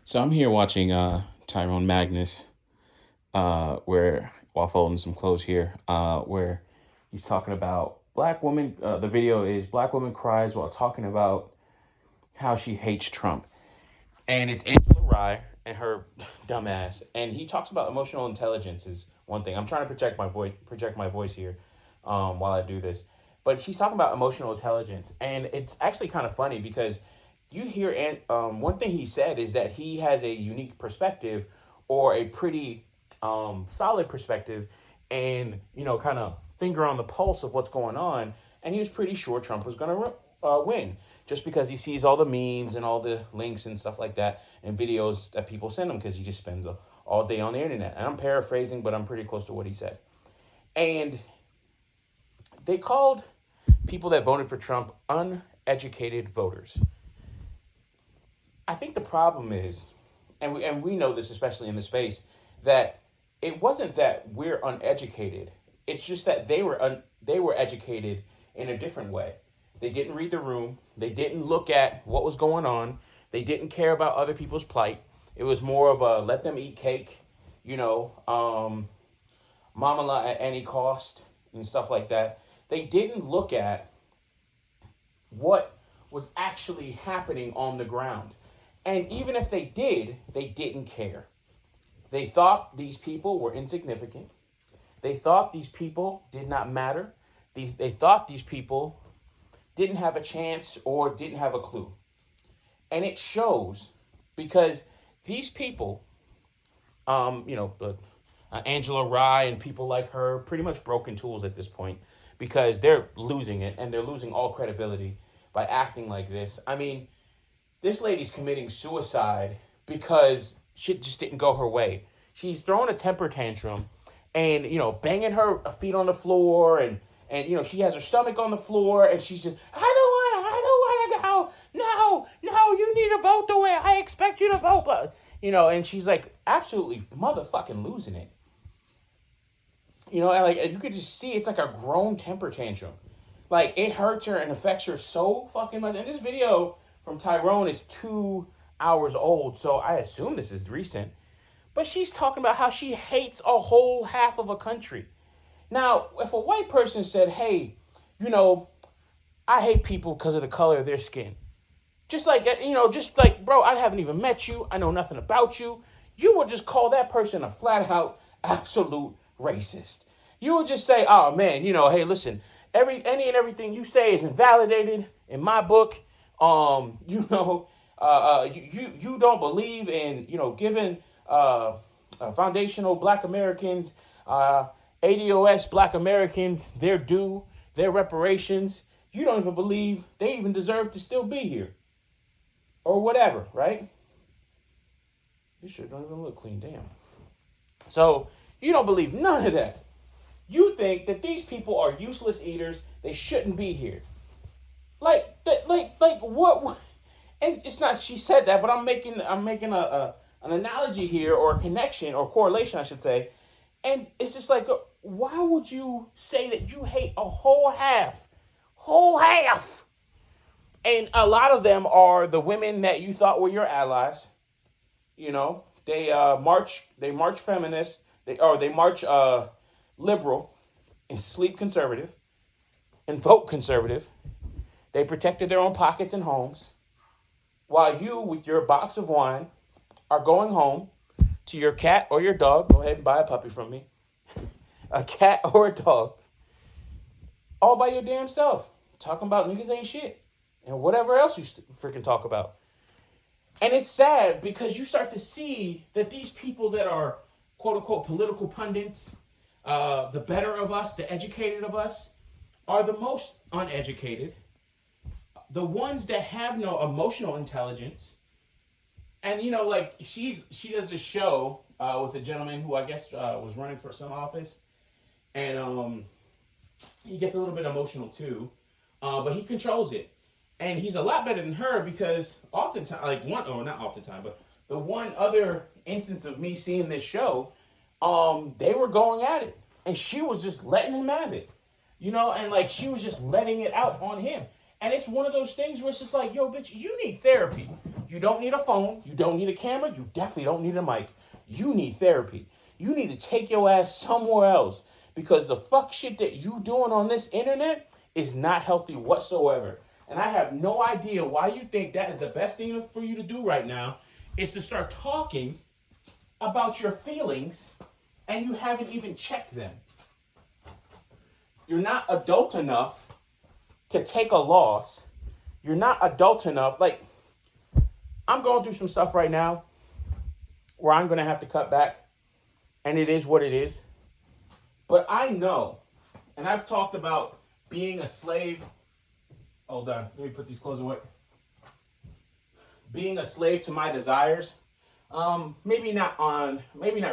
So I'm here watching Tyrone Magnus, where while folding some clothes here, where he's talking about black woman. The video is black woman cries while talking about how she hates Trump, and it's Angela Rye and her dumbass, and he talks about emotional intelligence is one thing. I'm trying to project my voice here, while I do this, but he's talking about emotional intelligence, and it's actually kind of funny because you hear and one thing he said is that he has a unique perspective or a pretty solid perspective and kind of finger on the pulse of what's going on, and he was pretty sure Trump was going to win just because he sees all the memes and all the links and stuff like that and videos that people send him because he just spends all day on the internet. And I'm paraphrasing, but I'm pretty close to what he said. And they called people that voted for Trump uneducated voters. I think the problem is, and we know this especially in the space, that it wasn't that we're uneducated. It's just that they were educated in a different way. They didn't read the room. They didn't look at what was going on. They didn't care about other people's plight. It was more of a let them eat cake, you know, mamala at any cost and stuff like that. They didn't look at what was actually happening on the ground. And even if they didn't care. They thought these people were insignificant. They thought these people did not matter. They thought these people didn't have a chance or didn't have a clue. And it shows because these people, Angela Rye and people like her, pretty much broken tools at this point because they're losing it and they're losing all credibility by acting like this. I mean, this lady's committing suicide because shit just didn't go her way. She's throwing a temper tantrum and, banging her feet on the floor and she has her stomach on the floor and she's just, I don't want to go. No, you need to vote the way I expect you to vote. But, and she's like absolutely motherfucking losing it. And like you could just see it's like a grown temper tantrum. Like it hurts her and affects her so fucking much. And this video from Tyrone is 2 hours old, so I assume this is recent. But she's talking about how she hates a whole half of a country. Now, if a white person said, hey, I hate people because of the color of their skin. Just like, bro, I haven't even met you. I know nothing about you. You would just call that person a flat out absolute racist. You would just say, oh man, hey, listen, any and everything you say is invalidated in my book. You don't believe in, giving foundational Black Americans, ADOS Black Americans their due, their reparations. You don't even believe they even deserve to still be here. Or whatever, right? This shit don't even look clean, damn. So, you don't believe none of that. You think that these people are useless eaters, they shouldn't be here. Like what? And it's not she said that, but I'm making an analogy here or a connection or correlation, I should say. And it's just like, why would you say that you hate a whole half? And a lot of them are the women that you thought were your allies. They march feminist, they march liberal and sleep conservative and vote conservative. They protected their own pockets and homes. While you, with your box of wine, are going home to your cat or your dog. Go ahead and buy a puppy from me. A cat or a dog. All by your damn self. Talking about niggas ain't shit. And whatever else you freaking talk about. And it's sad because you start to see that these people that are quote unquote political pundits, the better of us, the educated of us, are the most uneducated. The ones that have no emotional intelligence. And like she does a show with a gentleman who I guess was running for some office, and he gets a little bit emotional too, but he controls it, and he's a lot better than her because oftentimes, not oftentimes, but the one other instance of me seeing this show, they were going at it, and she was just letting him have it, and like she was just letting it out on him. And it's one of those things where it's just like, yo, bitch, you need therapy. You don't need a phone. You don't need a camera. You definitely don't need a mic. You need therapy. You need to take your ass somewhere else because the fuck shit that you doing on this internet is not healthy whatsoever. And I have no idea why you think that is the best thing for you to do right now is to start talking about your feelings and you haven't even checked them. You're not adult enough to take a loss. You're not adult enough. Like, I'm going through some stuff right now where I'm going to have to cut back, and it is what it is. But I know, and I've talked about being a slave. Hold on, let me put these clothes away. Being a slave to my desires. Maybe not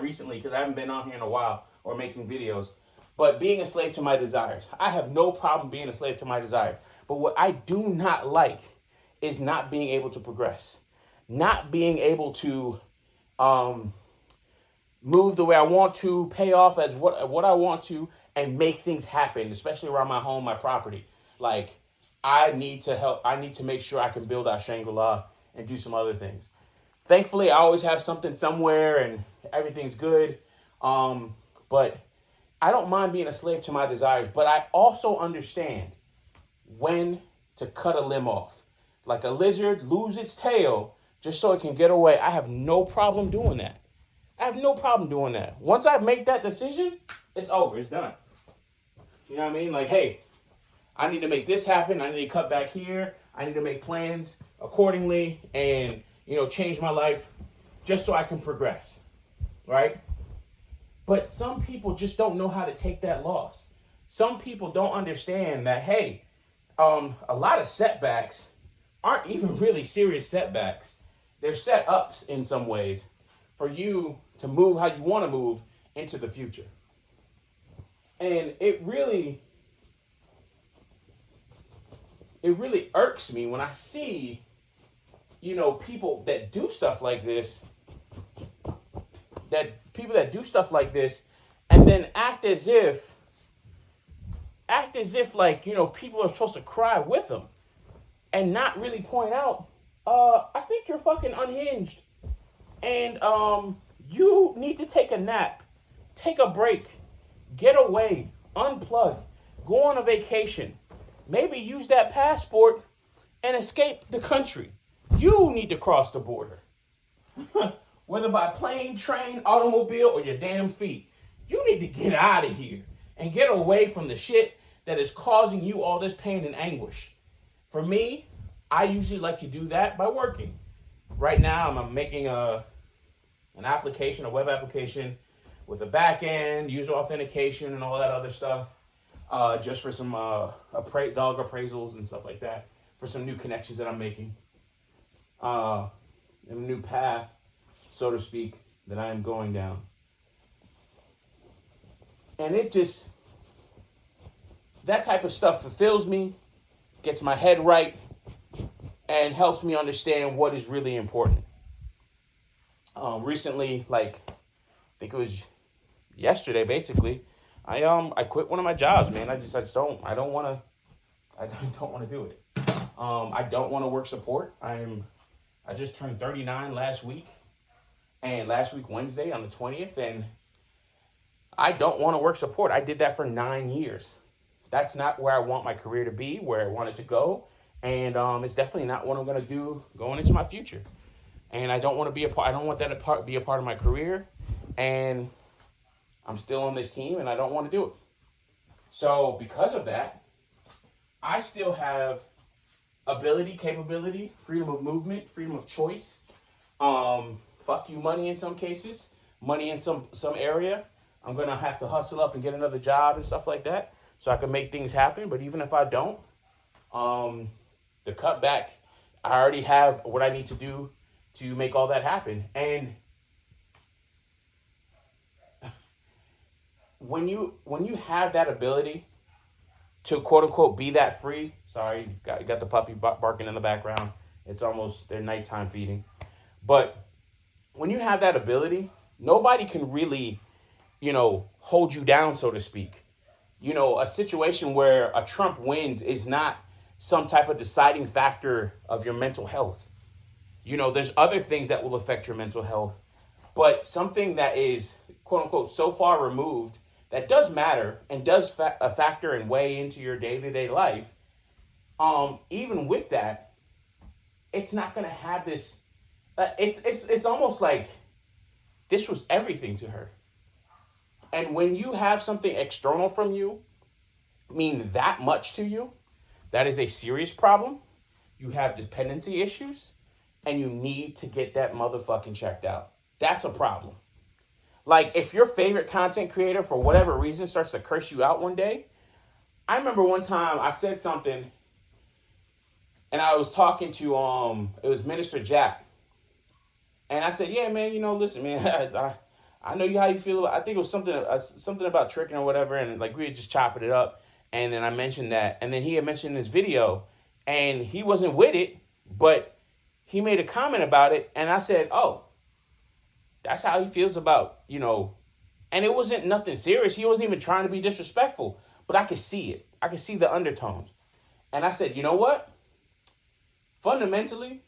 recently because I haven't been on here in a while or making videos. But being a slave to my desires. I have no problem being a slave to my desires. But what I do not like is not being able to progress. Not being able to move the way I want to, pay off as what I want to, and make things happen, especially around my home, my property. Like, I need to help. I need to make sure I can build out Shangri-La and do some other things. Thankfully, I always have something somewhere and everything's good. But I don't mind being a slave to my desires, but I also understand when to cut a limb off. Like a lizard lose its tail just so it can get away. I have no problem doing that. I have no problem doing that. Once I make that decision, it's over. It's done. You know what I mean? Like, hey, I need to make this happen. I need to cut back here. I need to make plans accordingly and, change my life just so I can progress. Right? But some people just don't know how to take that loss. Some people don't understand that, hey, a lot of setbacks aren't even really serious setbacks. They're set ups in some ways for you to move how you want to move into the future. And it really irks me when I see, people that do stuff like this, and then act as if like, people are supposed to cry with them and not really point out, I think you're fucking unhinged and you need to take a nap, take a break, get away, unplug, go on a vacation, maybe use that passport and escape the country. You need to cross the border. Whether by plane, train, automobile, or your damn feet. You need to get out of here and get away from the shit that is causing you all this pain and anguish. For me, I usually like to do that by working. Right now, I'm making a web application with a back end, user authentication, and all that other stuff, just for some dog appraisals and stuff like that, for some new connections that I'm making, and a new path, so to speak, that I am going down. And that type of stuff fulfills me, gets my head right, and helps me understand what is really important. Recently, I think it was yesterday, basically, I quit one of my jobs, man. I don't want to do it. I don't want to work support. I just turned 39 last week. And last week, Wednesday, on the 20th, and I don't want to work support. I did that for 9 years. That's not where I want my career to be, where I want it to go. And it's definitely not what I'm going to do going into my future. And I don't want that to be a part of my career. And I'm still on this team, and I don't want to do it. So because of that, I still have ability, capability, freedom of movement, freedom of choice. Fuck you money in some cases, money in some area. I'm going to have to hustle up and get another job and stuff like that so I can make things happen. But even if I don't, the cutback, I already have what I need to do to make all that happen. And when you have that ability to quote unquote be that free, sorry, you got the puppy barking in the background. It's almost their nighttime feeding. But when you have that ability, nobody can really, hold you down, so to speak. A situation where a Trump wins is not some type of deciding factor of your mental health. There's other things that will affect your mental health, but something that is quote unquote so far removed that does matter and does a factor and weigh into your day-to-day life. Even with that, it's not going to have this. It's almost like this was everything to her. And when you have something external from you mean that much to you, that is a serious problem. You have dependency issues, and you need to get that motherfucking checked out. That's a problem. Like, if your favorite content creator, for whatever reason, starts to curse you out one day. I remember one time I said something, and I was talking to, it was Minister Jack. And I said, yeah, man, listen, man, I know how you feel. I think it was something about tricking or whatever, and like we were just chopping it up. And then I mentioned that, and then he had mentioned this video, and he wasn't with it, but he made a comment about it, and I said, oh, that's how he feels about, and it wasn't nothing serious. He wasn't even trying to be disrespectful, but I could see it. I could see the undertones. And I said, you know what? Fundamentally,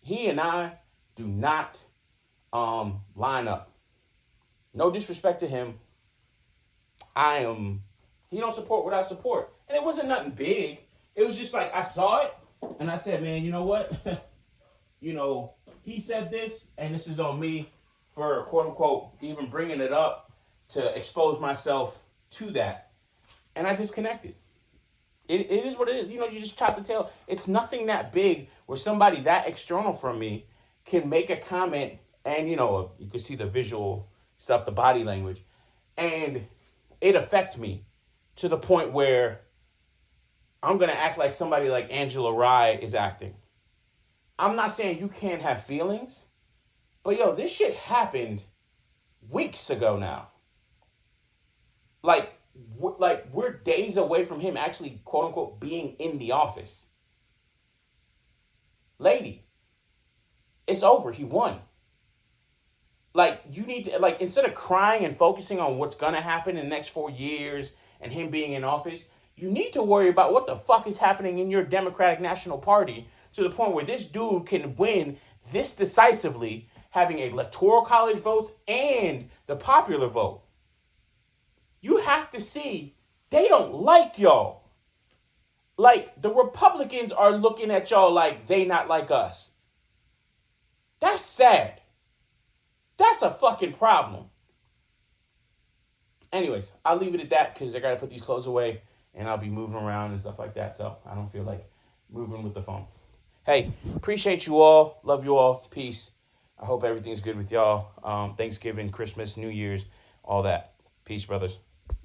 he and I do not line up. No disrespect to him. He don't support what I support. And it wasn't nothing big. It was just like, I saw it, and I said, man, you know what? He said this, and this is on me for, quote unquote, even bringing it up to expose myself to that. And I disconnected. It is what it is. You just chop the tail. It's nothing that big where somebody that external from me can make a comment, and, you can see the visual stuff, the body language, and it affect me to the point where I'm going to act like somebody like Angela Rye is acting. I'm not saying you can't have feelings, but this shit happened weeks ago now. Like we're days away from him actually, quote unquote, being in the office. Lady, it's over. He won. Like, you need to, like, instead of crying and focusing on what's going to happen in the next 4 years and him being in office, you need to worry about what the fuck is happening in your Democratic National Party to the point where this dude can win this decisively, having electoral college votes and the popular vote. You have to see, they don't like y'all. Like, the Republicans are looking at y'all like they not like us. That's sad. That's a fucking problem. Anyways, I'll leave it at that because I got to put these clothes away and I'll be moving around and stuff like that. So I don't feel like moving with the phone. Hey, appreciate you all. Love you all. Peace. I hope everything's good with y'all. Thanksgiving, Christmas, New Year's, all that. Peace, brothers.